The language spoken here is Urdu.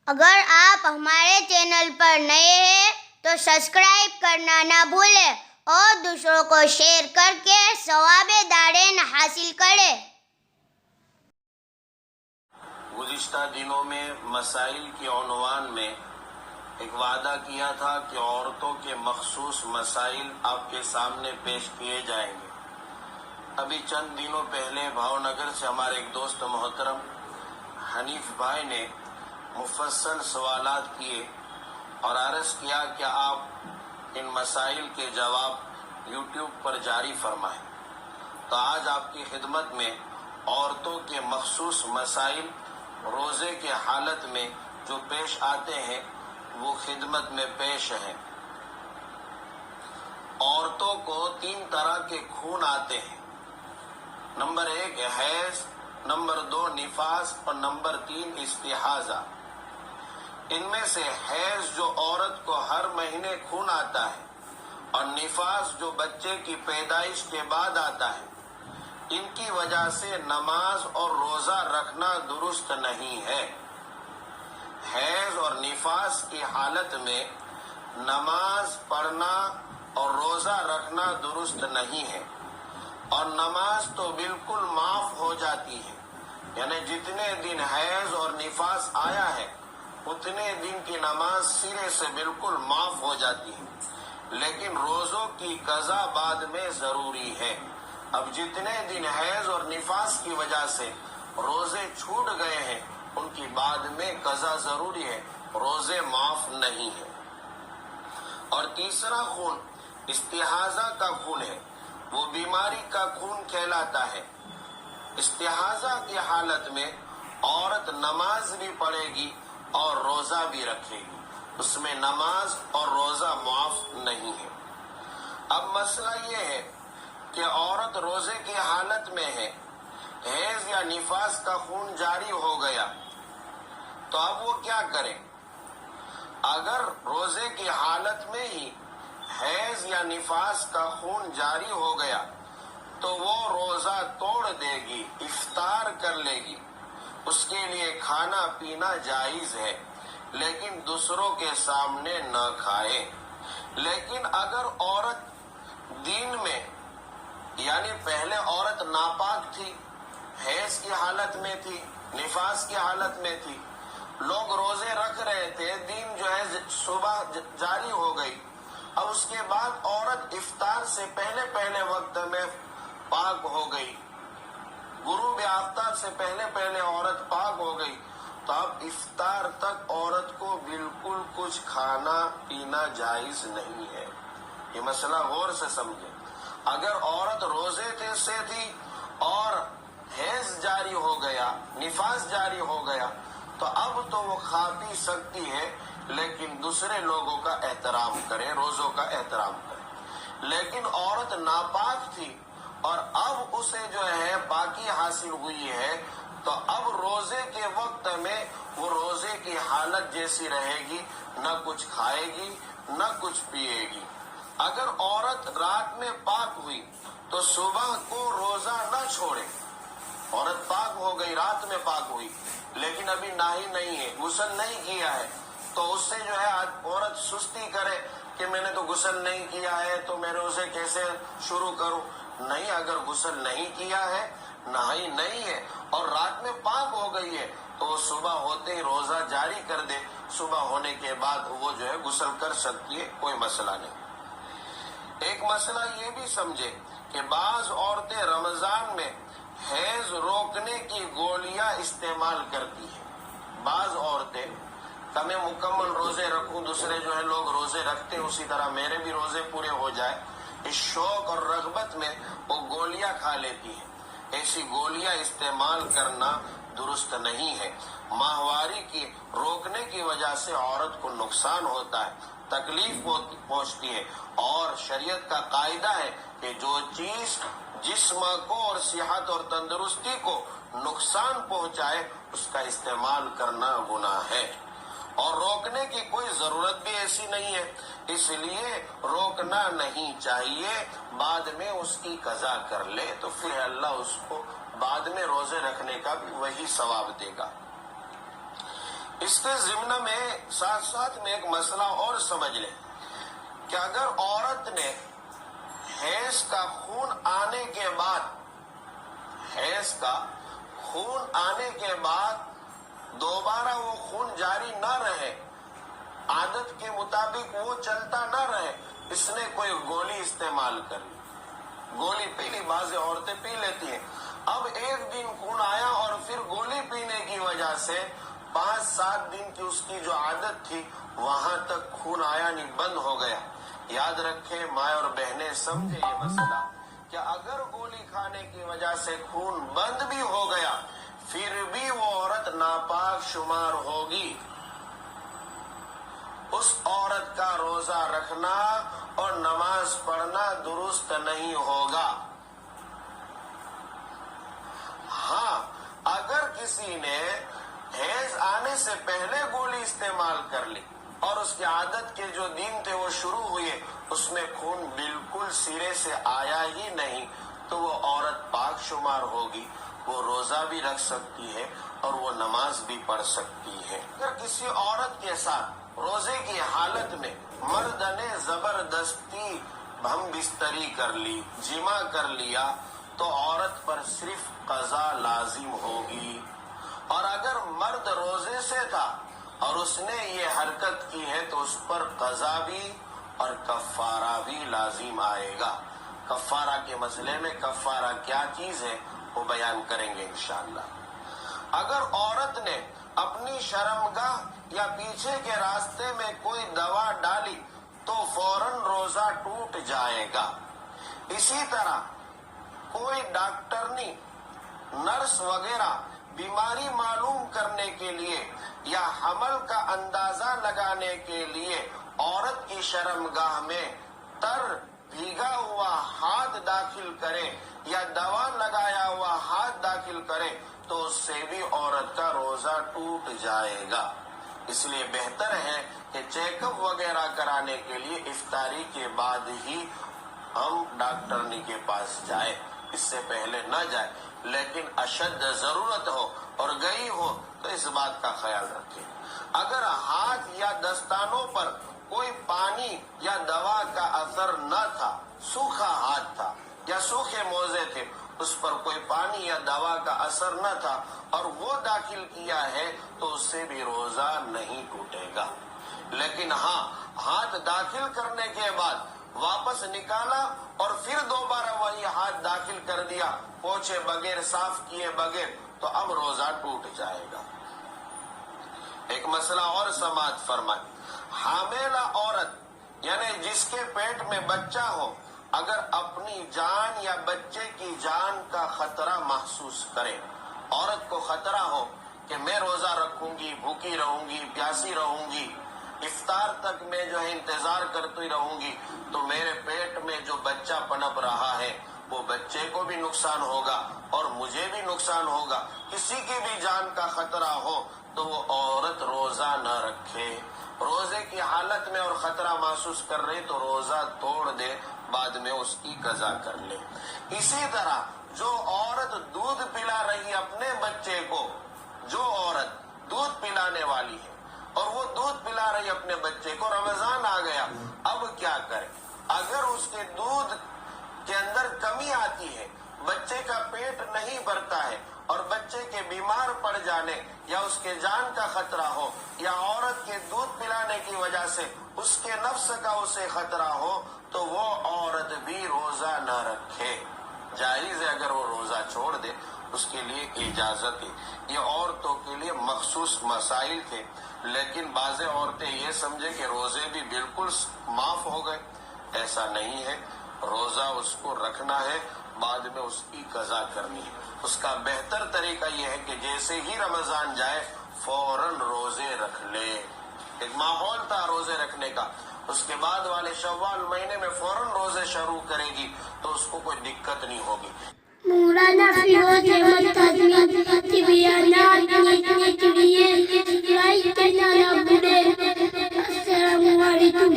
اگر آپ ہمارے چینل پر نئے ہیں تو سبسکرائب کرنا نہ بھولیں اور دوسروں کو شیئر کر کے ثواب دارین حاصل کریں۔ گزشتہ دنوں میں مسائل کے عنوان میں ایک وعدہ کیا تھا کہ عورتوں کے مخصوص مسائل آپ کے سامنے پیش کیے جائیں گے۔ ابھی چند دنوں پہلے بھاؤنگر سے ہمارے ایک دوست محترم حنیف بھائی نے مفصل سوالات کیے اور عرض کیا کہ آپ ان مسائل کے جواب یوٹیوب پر جاری فرمائیں۔ تو آج آپ کی خدمت میں عورتوں کے مخصوص مسائل روزے کے حالت میں جو پیش آتے ہیں وہ خدمت میں پیش ہیں۔ عورتوں کو 3 طرح کے خون آتے ہیں۔ نمبر 1 حیض، نمبر 2 نفاس اور نمبر 3 استحاضہ۔ ان میں سے حیض جو عورت کو ہر مہینے خون آتا ہے اور نفاس جو بچے کی پیدائش کے بعد آتا ہے، ان کی وجہ سے نماز اور روزہ رکھنا درست نہیں ہے۔ حیض اور نفاس کی حالت میں نماز پڑھنا اور روزہ رکھنا درست نہیں ہے، اور نماز تو بالکل معاف ہو جاتی ہے، یعنی جتنے دن حیض اور نفاس آیا ہے اتنے دن کی نماز سرے سے بالکل معاف ہو جاتی ہے، لیکن روزوں کی قضا بعد میں ضروری ہے۔ اب جتنے دن حیض اور نفاس کی وجہ سے روزے چھوٹ گئے ہیں ان کی بعد میں قضا ضروری ہے، روزے معاف نہیں ہیں۔ اور تیسرا خون استحاضہ کا خون ہے، وہ بیماری کا خون کہلاتا ہے۔ استحاضہ کی حالت میں عورت نماز بھی پڑھے گی اور روزہ بھی رکھے گی، اس میں نماز اور روزہ معاف نہیں ہے۔ اب مسئلہ یہ ہے کہ عورت روزے کی حالت میں ہے، حیض یا نفاس کا خون جاری ہو گیا، تو اب وہ کیا کرے؟ اگر روزے کی حالت میں ہی حیض یا نفاس کا خون جاری ہو گیا تو وہ روزہ توڑ دے گی، افطار کر لے گی، اس کے لیے کھانا پینا جائز ہے، لیکن دوسروں کے سامنے نہ کھائے۔ لیکن اگر عورت دین میں، یعنی پہلے عورت ناپاک تھی، حیض کی حالت میں تھی، نفاس کی حالت میں تھی، لوگ روزے رکھ رہے تھے، دین جو ہے صبح جاری ہو گئی، اب اس کے بعد عورت افطار سے پہلے وقت میں پاک ہو گئی، غروب آفتاب سے پہلے عورت پاک ہو گئی، تو اب افطار تک عورت کو بالکل کچھ کھانا پینا جائز نہیں ہے۔ یہ مسئلہ غور سے سمجھیں۔ اگر عورت روزے سے تھی اور حیض جاری ہو گیا، نفاس جاری ہو گیا، تو اب تو وہ کھا پی سکتی ہے، لیکن دوسرے لوگوں کا احترام کرے، روزوں کا احترام کرے۔ لیکن عورت ناپاک تھی اور اب اسے جو ہے پاکی حاصل ہوئی ہے، تو اب روزے کے وقت میں وہ روزے کی حالت جیسی رہے گی، نہ کچھ کھائے گی نہ کچھ پیے گی۔ اگر عورت رات میں پاک ہوئی تو صبح کو روزہ نہ چھوڑے۔ عورت پاک ہو گئی، رات میں پاک ہوئی، لیکن ابھی نہائی نہیں ہے، غسل نہیں کیا ہے، تو اس سے جو ہے عورت سستی کرے کہ میں نے تو غسل نہیں کیا ہے تو میں روزے کیسے شروع کروں؟ نہیں، اگر غسل نہیں کیا ہے، نہائی نہیں ہے اور رات میں پاک ہو گئی ہے تو وہ صبح ہوتے ہی روزہ جاری کر دے، صبح ہونے کے بعد وہ جو ہے غسل کر سکتی ہے، کوئی مسئلہ نہیں۔ ایک مسئلہ یہ بھی سمجھے کہ بعض عورتیں رمضان میں حیض روکنے کی گولیاں استعمال کرتی ہیں۔ بعض عورتیں کہ میں مکمل روزے رکھوں، دوسرے جو ہے لوگ روزے رکھتے ہیں اسی طرح میرے بھی روزے پورے ہو جائے، اس شوق اور رغبت میں وہ گولیاں کھا لیتی ہیں۔ ایسی گولیاں استعمال کرنا درست نہیں ہے۔ ماہواری کی روکنے کی وجہ سے عورت کو نقصان ہوتا ہے، تکلیف پہنچتی ہے، اور شریعت کا قاعدہ ہے کہ جو چیز جسم کو اور صحت اور تندرستی کو نقصان پہنچائے اس کا استعمال کرنا گناہ ہے، اور روکنے کی کوئی ضرورت بھی ایسی نہیں ہے، اس لیے روکنا نہیں چاہیے۔ بعد میں اس کی قضا کر لے تو پھر اللہ اس کو بعد میں روزے رکھنے کا بھی وہی ثواب دے گا۔ اس کے ضمن میں ساتھ ساتھ میں ایک مسئلہ اور سمجھ لیں کہ اگر عورت نے حیض کا خون آنے کے بعد دوبارہ وہ خون جاری نہ رہے، عادت کے مطابق وہ چلتا نہ رہے، اس نے کوئی گولی استعمال کر لی، گولی پی لی، بعض عورتیں پی لیتی ہیں، اب ایک دن خون آیا اور پھر گولی پینے کی وجہ سے 5-7 دن کی اس کی جو عادت تھی وہاں تک خون آیا نہیں، بند ہو گیا۔ یاد رکھیں مائیں اور بہنیں، سمجھے یہ مسئلہ کہ اگر گولی کھانے کی وجہ سے خون بند بھی ہو گیا پھر بھی وہ عورت ناپاک شمار ہوگی۔ اس عورت کا روزہ رکھنا اور نماز پڑھنا درست نہیں ہوگا۔ ہاں، اگر کسی نے حیض آنے سے پہلے گولی استعمال کر لی اور اس کی عادت کے جو دن تھے وہ شروع ہوئے، اس میں خون بالکل سرے سے آیا ہی نہیں، تو وہ عورت پاک شمار ہوگی، وہ روزہ بھی رکھ سکتی ہے اور وہ نماز بھی پڑھ سکتی ہے۔ اگر کسی عورت کے ساتھ روزے کی حالت میں مرد نے زبردستی ہم بستری کر لی، جمع کر لیا، تو عورت پر صرف قضا لازم ہوگی، اور اگر مرد روزے سے تھا اور اس نے یہ حرکت کی ہے تو اس پر قضا بھی اور کفارہ بھی لازم آئے گا۔ کفارہ کے مسئلے میں کفارہ کیا چیز ہے وہ بیان کریں گے انشاءاللہ۔ اگر عورت نے اپنی شرمگاہ یا پیچھے کے راستے میں کوئی دوا ڈالی تو فوراً روزہ ٹوٹ جائے گا۔ اسی طرح کوئی ڈاکٹرنی، نرس وغیرہ بیماری معلوم کرنے کے لیے یا حمل کا اندازہ لگانے کے لیے عورت کی شرمگاہ میں تر بھیگا ہوا ہاتھ داخل کرے یا دوا لگایا ہوا ہاتھ داخل کرے تو اس سے بھی عورت کا روزہ ٹوٹ جائے گا۔ اس لیے بہتر ہے کہ چیک اپ وغیرہ کرانے کے لیے افطاری کے بعد ہی ہم ڈاکٹرنی کے پاس جائیں، اس سے پہلے نہ جائے، لیکن اشد ضرورت ہو اور گئی ہو تو اس بات کا خیال رکھیں۔ اگر ہاتھ یا دستانوں پر کوئی پانی یا دوا کا اثر نہ تھا، سوکھا ہاتھ تھا یا سوکھے موزے تھے، اس پر کوئی پانی یا دوا کا اثر نہ تھا اور وہ داخل کیا ہے تو اس سے بھی روزہ نہیں ٹوٹے گا۔ لیکن ہاں، ہاتھ داخل کرنے کے بعد واپس نکالا اور پھر دوبارہ وہی ہاتھ داخل کر دیا پوچھے بغیر، صاف کیے بغیر، تو اب روزہ ٹوٹ جائے گا۔ ایک مسئلہ اور سماعت فرمائیں، حاملہ عورت یعنی جس کے پیٹ میں بچہ ہو، اگر اپنی جان یا بچے کی جان کا خطرہ محسوس کرے، عورت کو خطرہ ہو کہ میں روزہ رکھوں گی، بھوکی رہوں گی، پیاسی رہوں گی، افطار تک میں جو ہے انتظار کرتی رہوں گی، تو میرے پیٹ میں جو بچہ پنپ رہا ہے وہ بچے کو بھی نقصان ہوگا اور مجھے بھی نقصان ہوگا، کسی کی بھی جان کا خطرہ ہو تو وہ عورت روزہ نہ رکھے۔ روزے کی حالت میں اور خطرہ محسوس کر رہی تو روزہ توڑ دے، بعد میں اس کی قضا کر لے۔ اسی طرح جو عورت دودھ پلا رہی اپنے بچے کو، جو عورت دودھ پلانے والی ہے اور وہ دودھ پلا رہی اپنے بچے کو، رمضان آ گیا، اب کیا کرے؟ اگر اس کے دودھ کے اندر کمی آتی ہے، بچے کا پیٹ نہیں بھرتا ہے اور بچے کے بیمار پڑ جانے یا اس کے جان کا خطرہ ہو یا عورت کے دودھ پلانے کی وجہ سے اس کے نفس کا اسے خطرہ ہو تو وہ عورت بھی روزہ نہ رکھے۔ جائز ہے اگر وہ روزہ چھوڑ دے، اس کے لیے اجازت ہے۔ یہ عورتوں کے لیے مخصوص مسائل تھے، لیکن بعض عورتیں یہ سمجھے کہ روزے بھی بالکل معاف ہو گئے، ایسا نہیں ہے۔ روزہ اس کو رکھنا ہے، بعد میں اس کی قضا کرنی ہے۔ اس کا بہتر طریقہ یہ ہے کہ جیسے ہی رمضان جائے فوراً روزے رکھ لے۔ ایک ماحول تھا روزے رکھنے کا، اس کے بعد والے شوال مہینے میں فوراً روزے شروع کرے گی تو اس کو کوئی دقت نہیں ہوگی۔ مولانا فیروز احمد کاظمی طبیانات نیک نیک لیے رائے کے نانا بڑے۔ السلام علیکم۔